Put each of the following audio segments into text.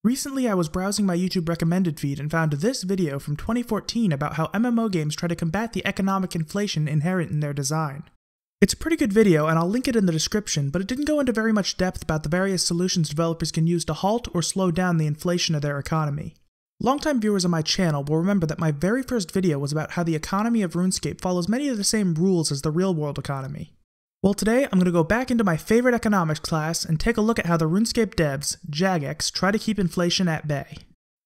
Recently I was browsing my YouTube recommended feed and found this video from 2014 about how MMO games try to combat the economic inflation inherent in their design. It's a pretty good video and I'll link it in the description, but it didn't go into very much depth about the various solutions developers can use to halt or slow down the inflation of their economy. Longtime viewers on my channel will remember that my very first video was about how the economy of Runescape follows many of the same rules as the real-world economy. Well, today I'm going to go back into my favorite economics class and take a look at how the Runescape devs, Jagex, try to keep inflation at bay.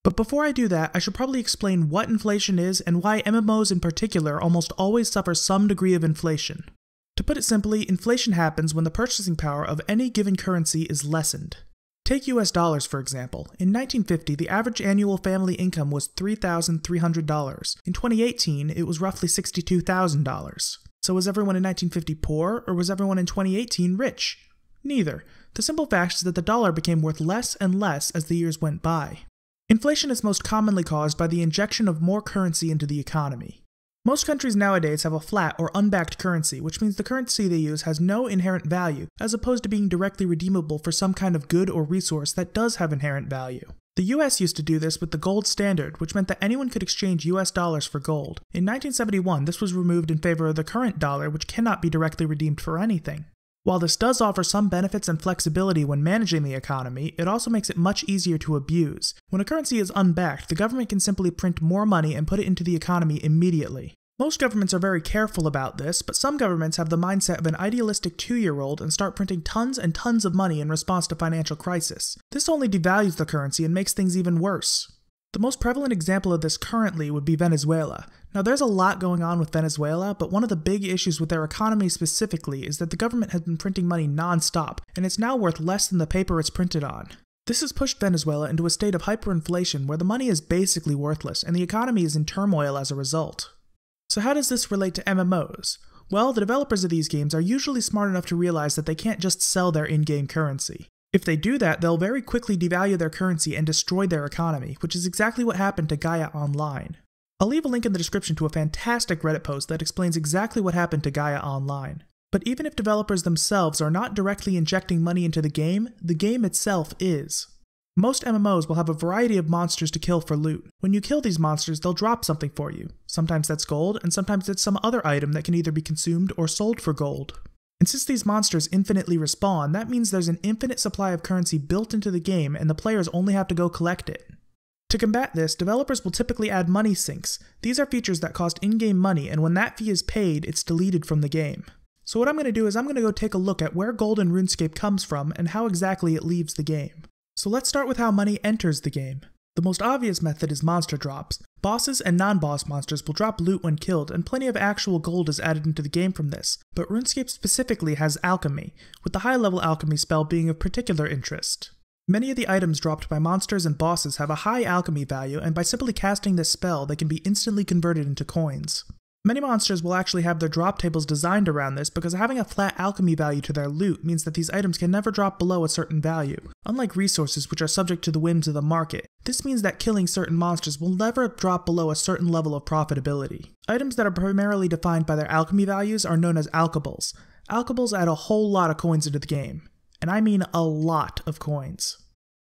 But before I do that, I should probably explain what inflation is and why MMOs in particular almost always suffer some degree of inflation. To put it simply, inflation happens when the purchasing power of any given currency is lessened. Take US dollars for example. In 1950, the average annual family income was $3,300. In 2018, it was roughly $62,000. So was everyone in 1950 poor, or was everyone in 2018 rich? Neither. The simple fact is that the dollar became worth less and less as the years went by. Inflation is most commonly caused by the injection of more currency into the economy. Most countries nowadays have a flat or unbacked currency, which means the currency they use has no inherent value, as opposed to being directly redeemable for some kind of good or resource that does have inherent value. The US used to do this with the gold standard, which meant that anyone could exchange US dollars for gold. In 1971, this was removed in favor of the current dollar, which cannot be directly redeemed for anything. While this does offer some benefits and flexibility when managing the economy, it also makes it much easier to abuse. When a currency is unbacked, the government can simply print more money and put it into the economy immediately. Most governments are very careful about this, but some governments have the mindset of an idealistic 2-year-old and start printing tons and tons of money in response to financial crisis. This only devalues the currency and makes things even worse. The most prevalent example of this currently would be Venezuela. Now there's a lot going on with Venezuela, but one of the big issues with their economy specifically is that the government has been printing money non-stop, and it's now worth less than the paper it's printed on. This has pushed Venezuela into a state of hyperinflation where the money is basically worthless and the economy is in turmoil as a result. So how does this relate to MMOs? Well, the developers of these games are usually smart enough to realize that they can't just sell their in-game currency. If they do that, they'll very quickly devalue their currency and destroy their economy, which is exactly what happened to Gaia Online. I'll leave a link in the description to a fantastic Reddit post that explains exactly what happened to Gaia Online. But even if developers themselves are not directly injecting money into the game itself is. Most MMOs will have a variety of monsters to kill for loot. When you kill these monsters, they'll drop something for you. Sometimes that's gold, and sometimes it's some other item that can either be consumed or sold for gold. And since these monsters infinitely respawn, that means there's an infinite supply of currency built into the game and the players only have to go collect it. To combat this, developers will typically add money sinks. These are features that cost in-game money, and when that fee is paid, it's deleted from the game. So what I'm going to do is I'm going to go take a look at where gold in RuneScape comes from and how exactly it leaves the game. So let's start with how money enters the game. The most obvious method is monster drops. Bosses and non-boss monsters will drop loot when killed, and plenty of actual gold is added into the game from this, but RuneScape specifically has alchemy, with the high-level alchemy spell being of particular interest. Many of the items dropped by monsters and bosses have a high alchemy value, and by simply casting this spell, they can be instantly converted into coins. Many monsters will actually have their drop tables designed around this because having a flat alchemy value to their loot means that these items can never drop below a certain value, unlike resources which are subject to the whims of the market. This means that killing certain monsters will never drop below a certain level of profitability. Items that are primarily defined by their alchemy values are known as alchables. Alchables add a whole lot of coins into the game, and I mean a lot of coins.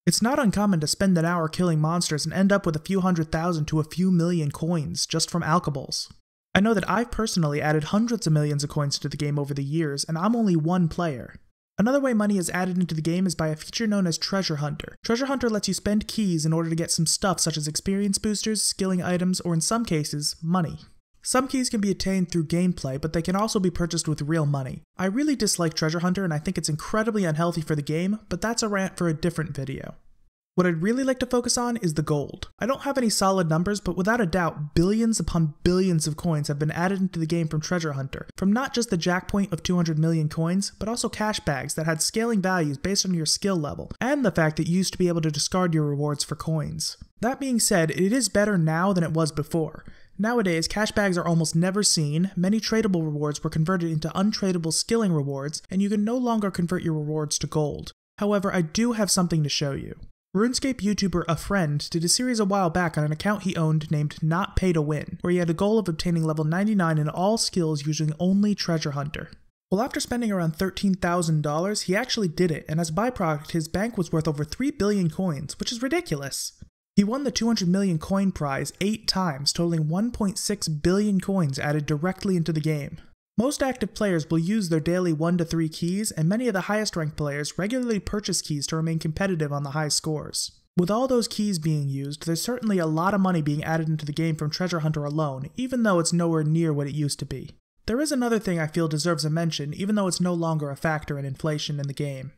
It's not uncommon to spend an hour killing monsters and end up with a few 100,000 to a few million coins just from alchables. I know that I've personally added hundreds of millions of coins to the game over the years, and I'm only one player. Another way money is added into the game is by a feature known as Treasure Hunter. Treasure Hunter lets you spend keys in order to get some stuff such as experience boosters, skilling items, or in some cases, money. Some keys can be attained through gameplay, but they can also be purchased with real money. I really dislike Treasure Hunter and I think it's incredibly unhealthy for the game, but that's a rant for a different video. What I'd really like to focus on is the gold. I don't have any solid numbers, but without a doubt, billions upon billions of coins have been added into the game from Treasure Hunter, from not just the jack point of 200 million coins, but also cash bags that had scaling values based on your skill level, and the fact that you used to be able to discard your rewards for coins. That being said, it is better now than it was before. Nowadays, cash bags are almost never seen, many tradable rewards were converted into untradable skilling rewards, and you can no longer convert your rewards to gold. However, I do have something to show you. RuneScape YouTuber A Friend did a series a while back on an account he owned named Not Pay to Win, where he had a goal of obtaining level 99 in all skills using only Treasure Hunter. Well, after spending around $13,000, he actually did it, and as a byproduct, his bank was worth over 3 billion coins, which is ridiculous. He won the 200 million coin prize 8 times, totaling 1.6 billion coins added directly into the game. Most active players will use their daily 1 to 3 keys, and many of the highest ranked players regularly purchase keys to remain competitive on the high scores. With all those keys being used, there's certainly a lot of money being added into the game from Treasure Hunter alone, even though it's nowhere near what it used to be. There is another thing I feel deserves a mention, even though it's no longer a factor in inflation in the game.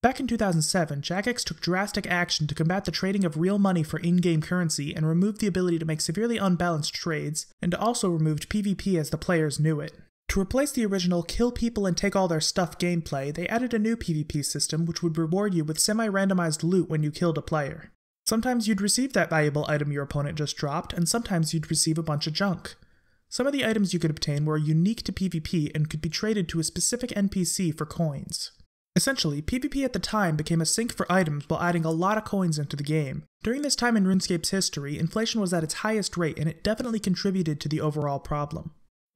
Back in 2007, Jagex took drastic action to combat the trading of real money for in-game currency and removed the ability to make severely unbalanced trades, and also removed PvP as the players knew it. To replace the original kill people and take all their stuff gameplay, they added a new PvP system which would reward you with semi-randomized loot when you killed a player. Sometimes you'd receive that valuable item your opponent just dropped, and sometimes you'd receive a bunch of junk. Some of the items you could obtain were unique to PvP and could be traded to a specific NPC for coins. Essentially, PvP at the time became a sink for items while adding a lot of coins into the game. During this time in RuneScape's history, inflation was at its highest rate and it definitely contributed to the overall problem.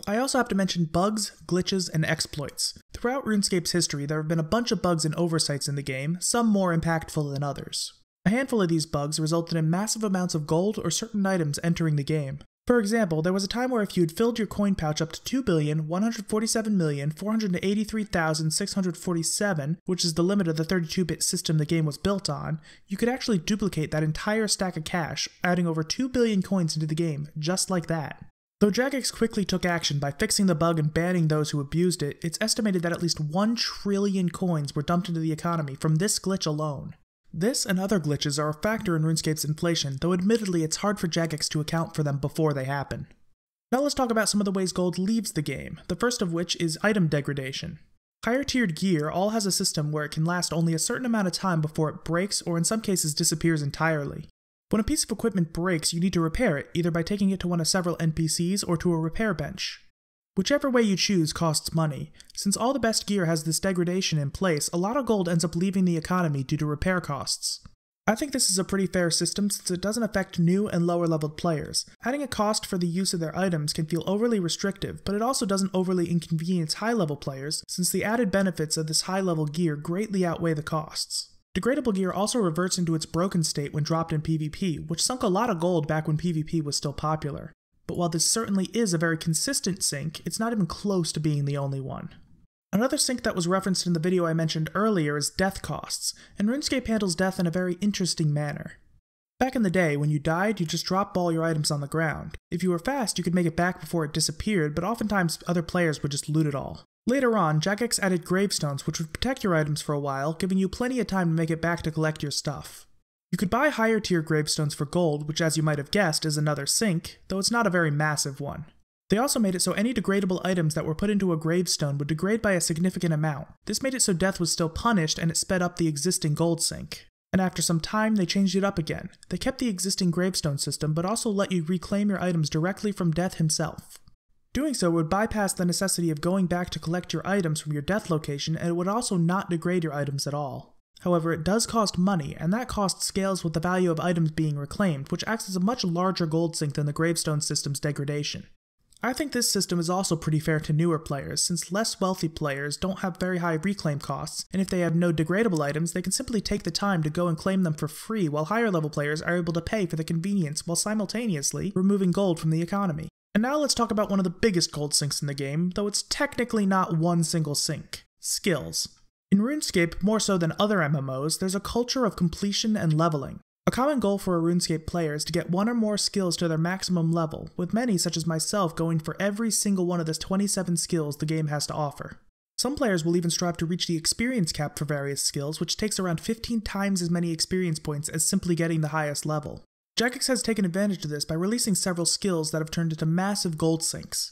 I also have to mention bugs, glitches, and exploits. Throughout RuneScape's history, there have been a bunch of bugs and oversights in the game, some more impactful than others. A handful of these bugs resulted in massive amounts of gold or certain items entering the game. For example, there was a time where if you had filled your coin pouch up to 2,147,483,647, which is the limit of the 32-bit system the game was built on, you could actually duplicate that entire stack of cash, adding over 2 billion coins into the game, just like that. Though Jagex quickly took action by fixing the bug and banning those who abused it, it's estimated that at least 1 trillion coins were dumped into the economy from this glitch alone. This and other glitches are a factor in RuneScape's inflation, though admittedly it's hard for Jagex to account for them before they happen. Now let's talk about some of the ways gold leaves the game, the first of which is item degradation. Higher tiered gear all has a system where it can last only a certain amount of time before it breaks or in some cases disappears entirely. When a piece of equipment breaks, you need to repair it, either by taking it to one of several NPCs or to a repair bench. Whichever way you choose costs money. Since all the best gear has this degradation in place, a lot of gold ends up leaving the economy due to repair costs. I think this is a pretty fair system since it doesn't affect new and lower leveled players. Adding a cost for the use of their items can feel overly restrictive, but it also doesn't overly inconvenience high level players since the added benefits of this high level gear greatly outweigh the costs. Degradable gear also reverts into its broken state when dropped in PvP, which sunk a lot of gold back when PvP was still popular. But while this certainly is a very consistent sink, it's not even close to being the only one. Another sink that was referenced in the video I mentioned earlier is death costs, and RuneScape handles death in a very interesting manner. Back in the day, when you died, you just dropped all your items on the ground. If you were fast, you could make it back before it disappeared, but oftentimes other players would just loot it all. Later on, Jagex added gravestones which would protect your items for a while, giving you plenty of time to make it back to collect your stuff. You could buy higher tier gravestones for gold, which as you might have guessed is another sink, though it's not a very massive one. They also made it so any degradable items that were put into a gravestone would degrade by a significant amount. This made it so death was still punished and it sped up the existing gold sink. And after some time, they changed it up again. They kept the existing gravestone system, but also let you reclaim your items directly from death himself. Doing so would bypass the necessity of going back to collect your items from your death location, and it would also not degrade your items at all. However, it does cost money, and that cost scales with the value of items being reclaimed, which acts as a much larger gold sink than the gravestone system's degradation. I think this system is also pretty fair to newer players, since less wealthy players don't have very high reclaim costs, and if they have no degradable items, they can simply take the time to go and claim them for free, while higher level players are able to pay for the convenience while simultaneously removing gold from the economy. And now let's talk about one of the biggest gold sinks in the game, though it's technically not one single sink: skills. In RuneScape, more so than other MMOs, there's a culture of completion and leveling. A common goal for a RuneScape player is to get one or more skills to their maximum level, with many such as myself going for every single one of the 27 skills the game has to offer. Some players will even strive to reach the experience cap for various skills, which takes around 15 times as many experience points as simply getting the highest level. Jagex has taken advantage of this by releasing several skills that have turned into massive gold sinks.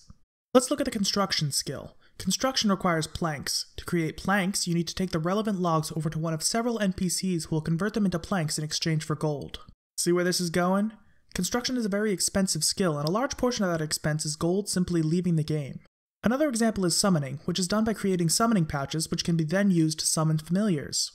Let's look at the construction skill. Construction requires planks. To create planks, you need to take the relevant logs over to one of several NPCs who will convert them into planks in exchange for gold. See where this is going? Construction is a very expensive skill, and a large portion of that expense is gold simply leaving the game. Another example is summoning, which is done by creating summoning pouches which can be then used to summon familiars.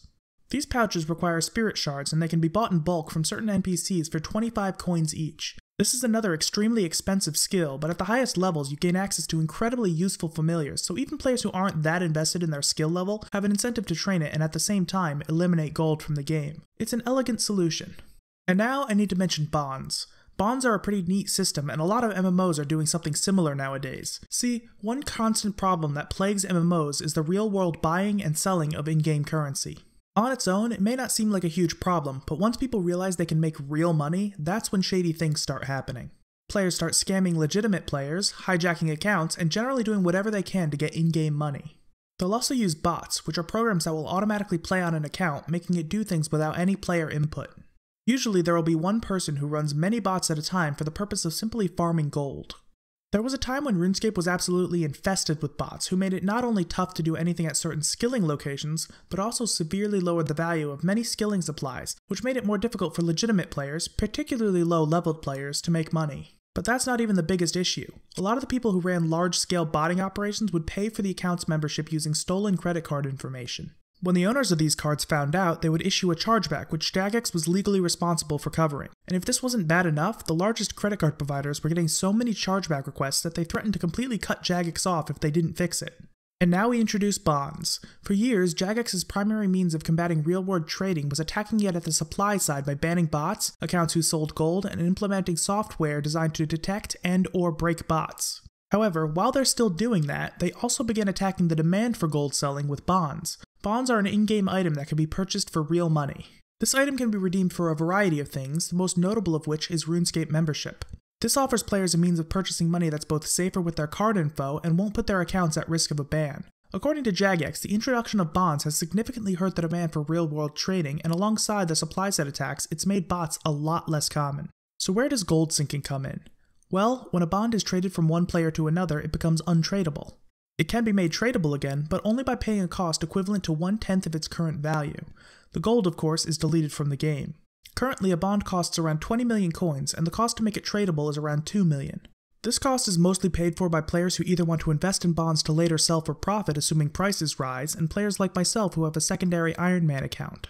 These pouches require spirit shards, and they can be bought in bulk from certain NPCs for 25 coins each. This is another extremely expensive skill, but at the highest levels you gain access to incredibly useful familiars, so even players who aren't that invested in their skill level have an incentive to train it and at the same time eliminate gold from the game. It's an elegant solution. And now I need to mention bonds. Bonds are a pretty neat system, and a lot of MMOs are doing something similar nowadays. See, one constant problem that plagues MMOs is the real-world buying and selling of in-game currency. On its own, it may not seem like a huge problem, but once people realize they can make real money, that's when shady things start happening. Players start scamming legitimate players, hijacking accounts, and generally doing whatever they can to get in-game money. They'll also use bots, which are programs that will automatically play on an account, making it do things without any player input. Usually there will be one person who runs many bots at a time for the purpose of simply farming gold. There was a time when Runescape was absolutely infested with bots who made it not only tough to do anything at certain skilling locations, but also severely lowered the value of many skilling supplies, which made it more difficult for legitimate players, particularly low-leveled players, to make money. But that's not even the biggest issue. A lot of the people who ran large-scale botting operations would pay for the account's membership using stolen credit card information. When the owners of these cards found out, they would issue a chargeback, which Jagex was legally responsible for covering. And if this wasn't bad enough, the largest credit card providers were getting so many chargeback requests that they threatened to completely cut Jagex off if they didn't fix it. And now we introduce bonds. For years, Jagex's primary means of combating real-world trading was attacking it at the supply side by banning bots, accounts who sold gold, and implementing software designed to detect and/or break bots. However, while they're still doing that, they also began attacking the demand for gold selling with bonds. Bonds are an in-game item that can be purchased for real money. This item can be redeemed for a variety of things, the most notable of which is RuneScape membership. This offers players a means of purchasing money that's both safer with their card info and won't put their accounts at risk of a ban. According to Jagex, the introduction of bonds has significantly hurt the demand for real-world trading, and alongside the supply side attacks, it's made bots a lot less common. So where does gold sinking come in? Well, when a bond is traded from one player to another, it becomes untradeable. It can be made tradable again, but only by paying a cost equivalent to 1/10 of its current value. The gold, of course, is deleted from the game. Currently, a bond costs around 20 million coins, and the cost to make it tradable is around 2 million. This cost is mostly paid for by players who either want to invest in bonds to later sell for profit assuming prices rise, and players like myself who have a secondary Iron Man account.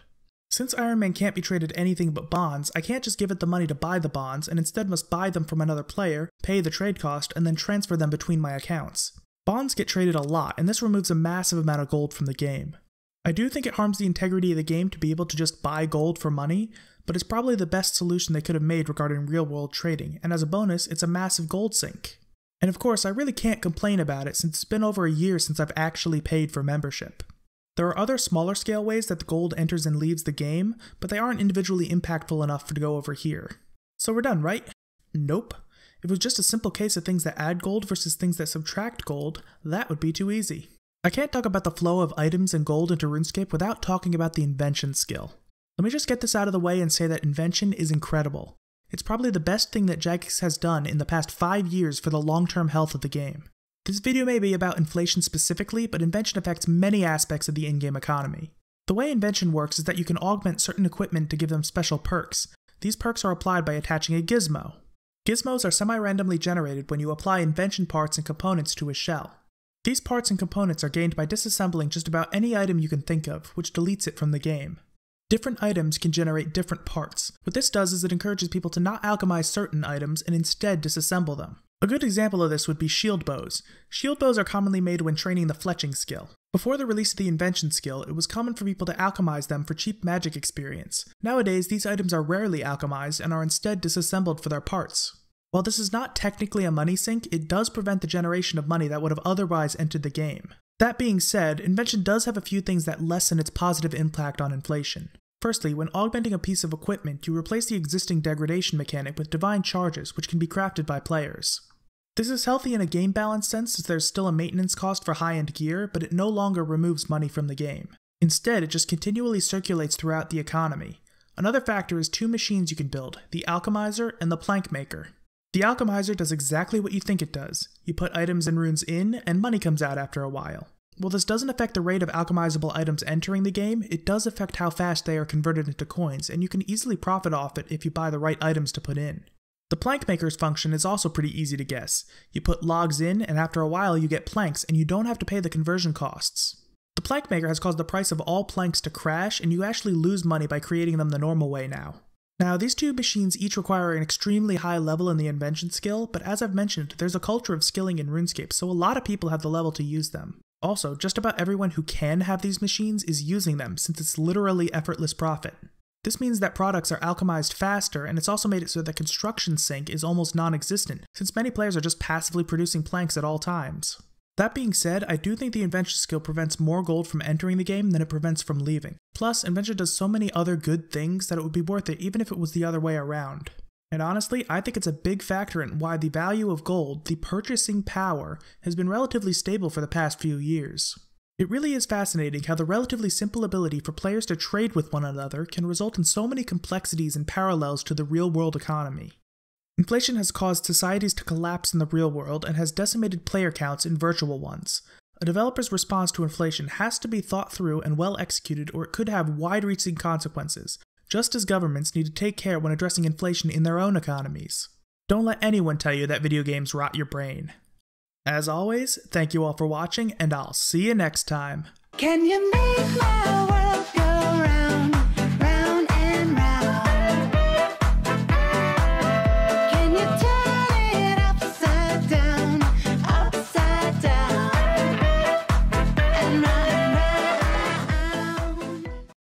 Since Iron Man can't be traded anything but bonds, I can't just give it the money to buy the bonds, and instead must buy them from another player, pay the trade cost, and then transfer them between my accounts. Bonds get traded a lot, and this removes a massive amount of gold from the game. I do think it harms the integrity of the game to be able to just buy gold for money, but it's probably the best solution they could have made regarding real-world trading, and as a bonus, it's a massive gold sink. And of course, I really can't complain about it since it's been over a year since I've actually paid for membership. There are other smaller scale ways that the gold enters and leaves the game, but they aren't individually impactful enough to go over here. So we're done, right? Nope. If it was just a simple case of things that add gold versus things that subtract gold, that would be too easy. I can't talk about the flow of items and gold into RuneScape without talking about the invention skill. Let me just get this out of the way and say that invention is incredible. It's probably the best thing that Jagex has done in the past 5 years for the long-term health of the game. This video may be about inflation specifically, but invention affects many aspects of the in-game economy. The way invention works is that you can augment certain equipment to give them special perks. These perks are applied by attaching a gizmo. Gizmos are semi-randomly generated when you apply invention parts and components to a shell. These parts and components are gained by disassembling just about any item you can think of, which deletes it from the game. Different items can generate different parts. What this does is it encourages people to not alchemize certain items and instead disassemble them. A good example of this would be shield bows. Shield bows are commonly made when training the fletching skill. Before the release of the invention skill, it was common for people to alchemize them for cheap magic experience. Nowadays, these items are rarely alchemized and are instead disassembled for their parts. While this is not technically a money sink, it does prevent the generation of money that would have otherwise entered the game. That being said, invention does have a few things that lessen its positive impact on inflation. Firstly, when augmenting a piece of equipment, you replace the existing degradation mechanic with divine charges, which can be crafted by players. This is healthy in a game balance sense as there's still a maintenance cost for high-end gear, but it no longer removes money from the game. Instead, it just continually circulates throughout the economy. Another factor is 2 machines you can build, the Alchemizer and the Plank Maker. The Alchemizer does exactly what you think it does. You put items and runes in, and money comes out after a while. While this doesn't affect the rate of alchemizable items entering the game, it does affect how fast they are converted into coins, and you can easily profit off it if you buy the right items to put in. The Plank Maker's function is also pretty easy to guess. You put logs in, and after a while you get planks, and you don't have to pay the conversion costs. The Plank Maker has caused the price of all planks to crash, and you actually lose money by creating them the normal way now. Now, these two machines each require an extremely high level in the invention skill, but as I've mentioned, there's a culture of skilling in Runescape, so a lot of people have the level to use them. Also, just about everyone who can have these machines is using them, since it's literally effortless profit. This means that products are alchemized faster, and it's also made it so that construction sink is almost non-existent, since many players are just passively producing planks at all times. That being said, I do think the invention skill prevents more gold from entering the game than it prevents from leaving. Plus, invention does so many other good things that it would be worth it even if it was the other way around. And honestly, I think it's a big factor in why the value of gold, the purchasing power, has been relatively stable for the past few years. It really is fascinating how the relatively simple ability for players to trade with one another can result in so many complexities and parallels to the real-world economy. Inflation has caused societies to collapse in the real world and has decimated player counts in virtual ones. A developer's response to inflation has to be thought through and well executed, or it could have wide-reaching consequences, just as governments need to take care when addressing inflation in their own economies. Don't let anyone tell you that video games rot your brain. As always, thank you all for watching, and I'll see you next time. Can you make my world